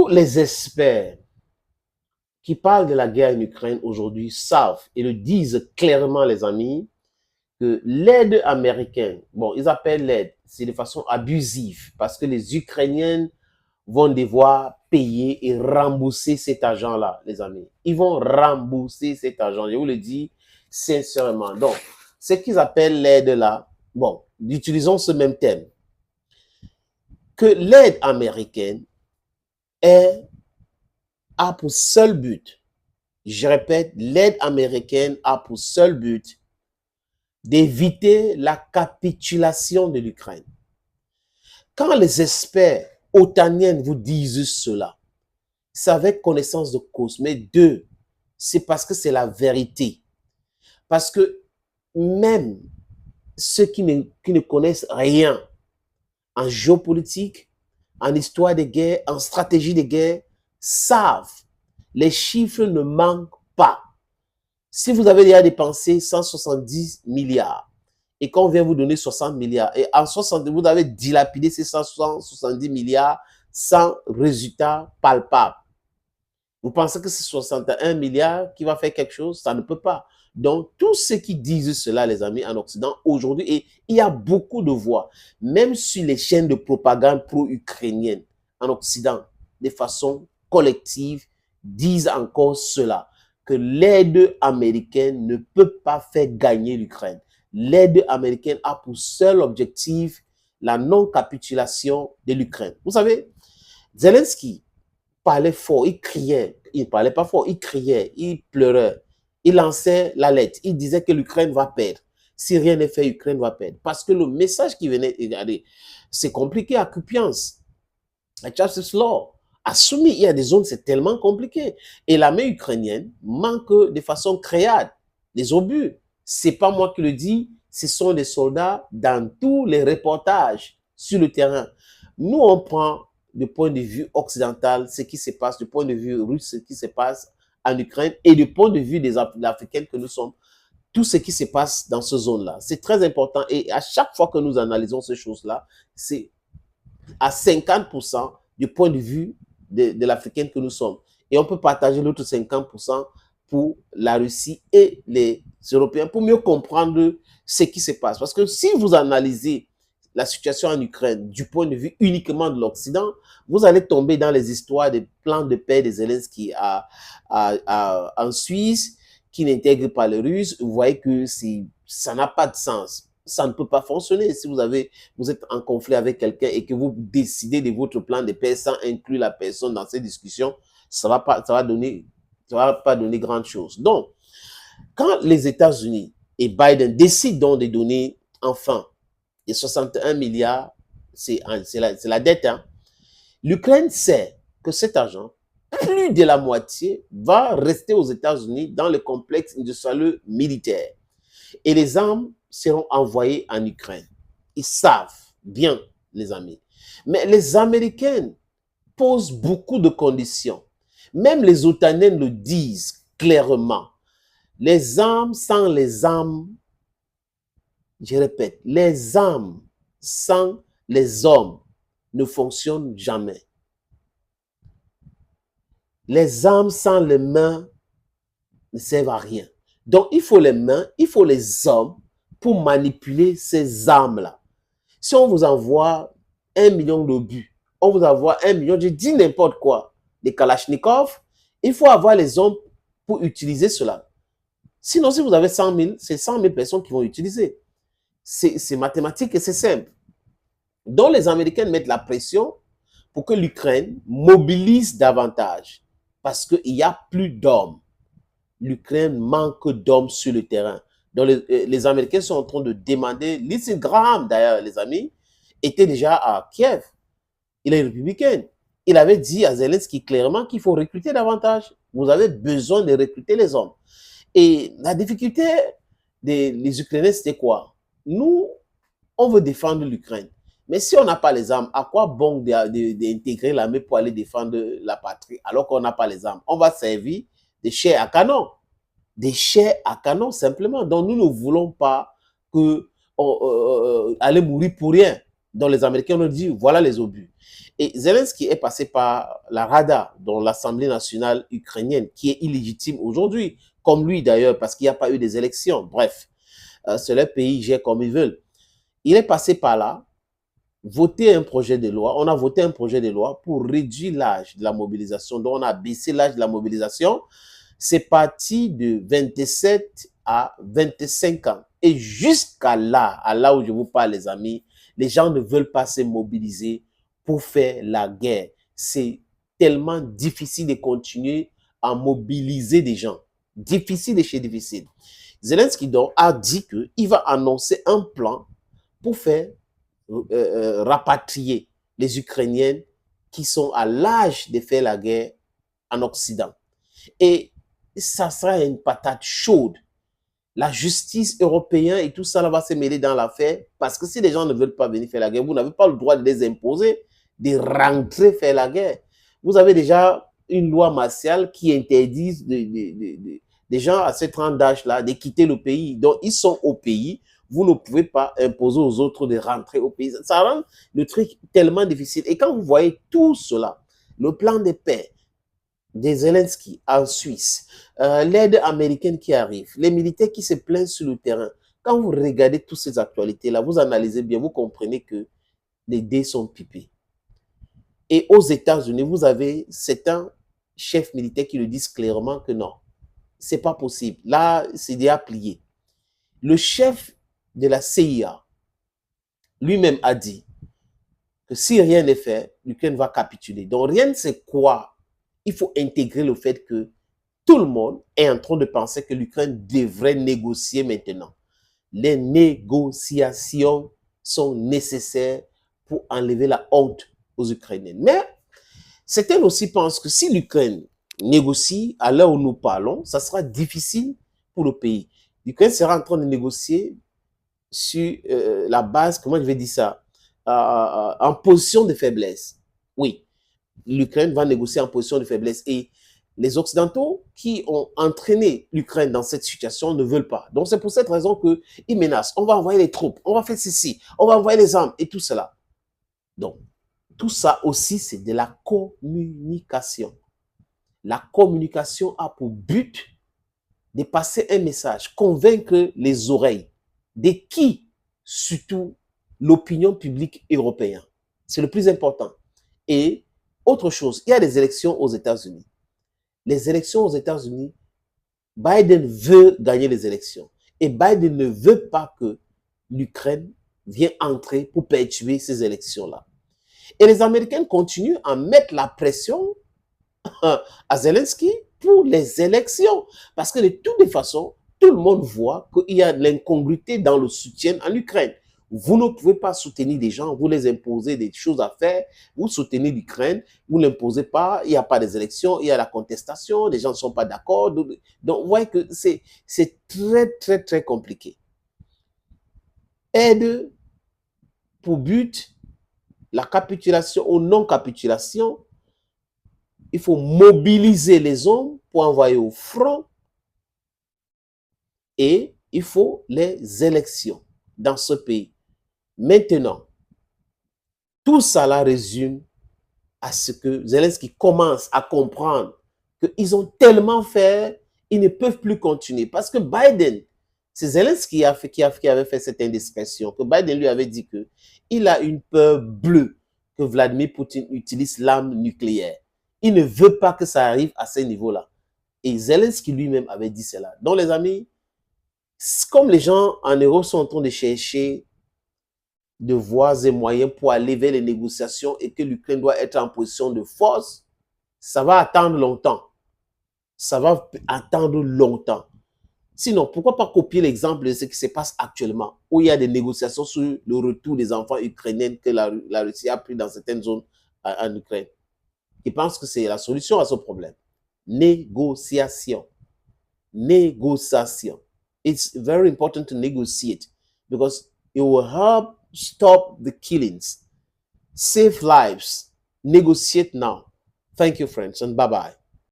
Tous les experts qui parlent de la guerre en Ukraine aujourd'hui savent et le disent clairement, les amis, que l'aide américaine, bon, ils appellent l'aide, c'est de façon abusive parce que les Ukrainiens vont devoir payer et rembourser cet argent-là, les amis. Ils vont rembourser cet argent, je vous le dis sincèrement. Donc, ce qu'ils appellent l'aide là, bon, utilisons ce même thème, que l'aide américaine a pour seul but, je répète, l'aide américaine a pour seul but d'éviter la capitulation de l'Ukraine. Quand les experts otaniens vous disent cela, c'est avec connaissance de cause, mais deux, c'est parce que c'est la vérité. Parce que même ceux qui ne connaissent rien en géopolitique, en histoire de guerre, en stratégie de guerre, savent, les chiffres ne manquent pas. Si vous avez déjà dépensé 170 milliards et qu'on vient vous donner 60 milliards, et en 60, vous avez dilapidé ces 170 milliards sans résultat palpable. Vous pensez que c'est 61 milliards qui va faire quelque chose? Ça ne peut pas. Donc, tous ceux qui disent cela, les amis, en Occident, aujourd'hui, et il y a beaucoup de voix, même sur les chaînes de propagande pro-ukrainienne en Occident, de façon collective, disent encore cela, que l'aide américaine ne peut pas faire gagner l'Ukraine. L'aide américaine a pour seul objectif la non-capitulation de l'Ukraine. Vous savez, Zelensky parlait fort, il criait, il ne parlait pas fort, il criait, il pleurait, il lançait la lettre, il disait que l'Ukraine va perdre. Si rien n'est fait, l'Ukraine va perdre. Parce que le message qui venait, regardez, c'est compliqué à Kupiansk, à Tchatchislow, à Soumy, il y a des zones, c'est tellement compliqué. Et l'armée ukrainienne manque de façon créade des obus. C'est pas moi qui le dis, ce sont des soldats dans tous les reportages sur le terrain. Nous, on prend du point de vue occidental ce qui se passe, du point de vue russe ce qui se passe en Ukraine et du point de vue des Africains que nous sommes, tout ce qui se passe dans ce zone-là. C'est très important et à chaque fois que nous analysons ces choses-là, c'est à 50% du point de vue de l'Africaine que nous sommes. Et on peut partager l'autre 50% pour la Russie et les Européens pour mieux comprendre ce qui se passe. Parce que si vous analysez la situation en Ukraine du point de vue uniquement de l'Occident, vous allez tomber dans les histoires des plans de paix de Zelensky en Suisse, qui n'intègre pas les Russes. Vous voyez que ça n'a pas de sens. Ça ne peut pas fonctionner. Si vous êtes en conflit avec quelqu'un et que vous décidez de votre plan de paix sans inclure la personne dans ces discussions, ça va pas donner grande chose. Donc, quand les États-Unis et Biden décident de donner enfin les 61 milliards, c'est la dette, hein. L'Ukraine sait que cet argent, plus de la moitié, va rester aux États-Unis dans le complexe industriel militaire. Et les armes seront envoyées en Ukraine. Ils savent bien, les amis. Mais les Américains posent beaucoup de conditions. Même les Otaniens le disent clairement. Les armes sans les armes, je répète, les armes sans les hommes ne fonctionnent jamais. Les armes sans les mains ne servent à rien. Donc, il faut les mains, il faut les hommes pour manipuler ces armes-là. Si on vous envoie 1 million d'obus, on vous envoie 1 million, je dis n'importe quoi, des Kalachnikov, il faut avoir les hommes pour utiliser cela. Sinon, si vous avez 100 000, c'est 100 000 personnes qui vont utiliser. C'est mathématique et c'est simple. Donc, les Américains mettent la pression pour que l'Ukraine mobilise davantage parce qu'il n'y a plus d'hommes. L'Ukraine manque d'hommes sur le terrain. Donc, les Américains sont en train de demander, Lindsey Graham, d'ailleurs, les amis, était déjà à Kiev. Il est républicain. Il avait dit à Zelensky clairement qu'il faut recruter davantage. Vous avez besoin de recruter les hommes. Et la difficulté des Ukrainiens, c'était quoi? Nous, on veut défendre l'Ukraine. Mais si on n'a pas les armes, à quoi bon d'intégrer l'armée pour aller défendre la patrie alors qu'on n'a pas les armes? On va servir des chairs à canon. Des chairs à canon, simplement. Donc, nous ne voulons pas aller mourir pour rien. Donc, les Américains nous disent, voilà les obus. Et Zelensky est passé par la Rada, dans l'Assemblée nationale ukrainienne, qui est illégitime aujourd'hui, comme lui d'ailleurs, parce qu'il n'y a pas eu des élections. Bref, c'est leur pays, gère comme ils veulent. Il est passé par là, voté un projet de loi. On a voté un projet de loi pour réduire l'âge de la mobilisation. Donc, on a baissé l'âge de la mobilisation. C'est parti de 27 à 25 ans. Et jusqu'à là, à là où je vous parle, les amis, les gens ne veulent pas se mobiliser pour faire la guerre. C'est tellement difficile de continuer à mobiliser des gens. Difficile de chez difficile. Zelensky donc a dit qu'il va annoncer un plan pour faire rapatrier les Ukrainiennes qui sont à l'âge de faire la guerre en Occident. Et ça sera une patate chaude. La justice européenne et tout ça là va se mêler dans l'affaire parce que si les gens ne veulent pas venir faire la guerre, vous n'avez pas le droit de les imposer de rentrer faire la guerre. Vous avez déjà une loi martiale qui interdit des gens à cette tranche d'âge-là de quitter le pays. Donc, ils sont au pays. Vous ne pouvez pas imposer aux autres de rentrer au pays. Ça rend le truc tellement difficile. Et quand vous voyez tout cela, le plan de paix de Zelensky en Suisse, l'aide américaine qui arrive, les militaires qui se plaignent sur le terrain, quand vous regardez toutes ces actualités-là, vous analysez bien, vous comprenez que les dés sont pipés. Et aux États-Unis, vous avez certains chefs militaires qui le disent clairement que non, c'est pas possible. Là, c'est déjà plié. Le chef de la CIA lui-même a dit que si rien n'est fait, l'Ukraine va capituler. Donc rien, c'est quoi? Il faut intégrer le fait que tout le monde est en train de penser que l'Ukraine devrait négocier maintenant. Les négociations sont nécessaires pour enlever la honte aux Ukrainiens. Mais certains aussi pensent que si l'Ukraine négocie à l'heure où nous parlons, ça sera difficile pour le pays. L'Ukraine sera en train de négocier sur la base, comment je vais dire ça, en position de faiblesse. Oui, l'Ukraine va négocier en position de faiblesse et les Occidentaux qui ont entraîné l'Ukraine dans cette situation ne veulent pas. Donc c'est pour cette raison qu'ils menacent. On va envoyer les troupes, on va faire ceci, on va envoyer les armes et tout cela. Donc, tout ça aussi, c'est de la communication. La communication a pour but de passer un message, convaincre les oreilles de qui, surtout l'opinion publique européenne. C'est le plus important. Et autre chose, il y a des élections aux États-Unis. Les élections aux États-Unis, Biden veut gagner les élections. Et Biden ne veut pas que l'Ukraine vienne entrer pour perturber ces élections-là. Et les Américains continuent à mettre la pression à Zelensky pour les élections. Parce que de toutes les façons, tout le monde voit qu'il y a de l'incongruité dans le soutien en Ukraine. Vous ne pouvez pas soutenir des gens, vous les imposez des choses à faire, vous soutenez l'Ukraine, vous ne l'imposez pas, il n'y a pas des élections, il y a la contestation, les gens ne sont pas d'accord. Donc, vous voyez que c'est très, très, très compliqué. Aide pour but la capitulation ou non-capitulation. Il faut mobiliser les hommes pour envoyer au front et il faut les élections dans ce pays. Maintenant, tout ça là résume à ce que Zelensky commence à comprendre qu'ils ont tellement fait, ils ne peuvent plus continuer. Parce que Biden, c'est Zelensky qui avait fait cette indiscrétion, que Biden lui avait dit qu'il a une peur bleue que Vladimir Poutine utilise l'arme nucléaire. Il ne veut pas que ça arrive à ce niveau-là. Et Zelensky lui-même avait dit cela. Donc les amis, comme les gens en Europe sont en train de chercher de voies et moyens pour aller vers les négociations et que l'Ukraine doit être en position de force, ça va attendre longtemps. Ça va attendre longtemps. Sinon, pourquoi pas copier l'exemple de ce qui se passe actuellement, où il y a des négociations sur le retour des enfants ukrainiens que la Russie a pris dans certaines zones en Ukraine. Ils pensent que c'est la solution à ce problème. Négociation. Négociation. It's very important to negotiate because it will help stop the killings, save lives. Negotiate now. Thank you, friends, and bye-bye.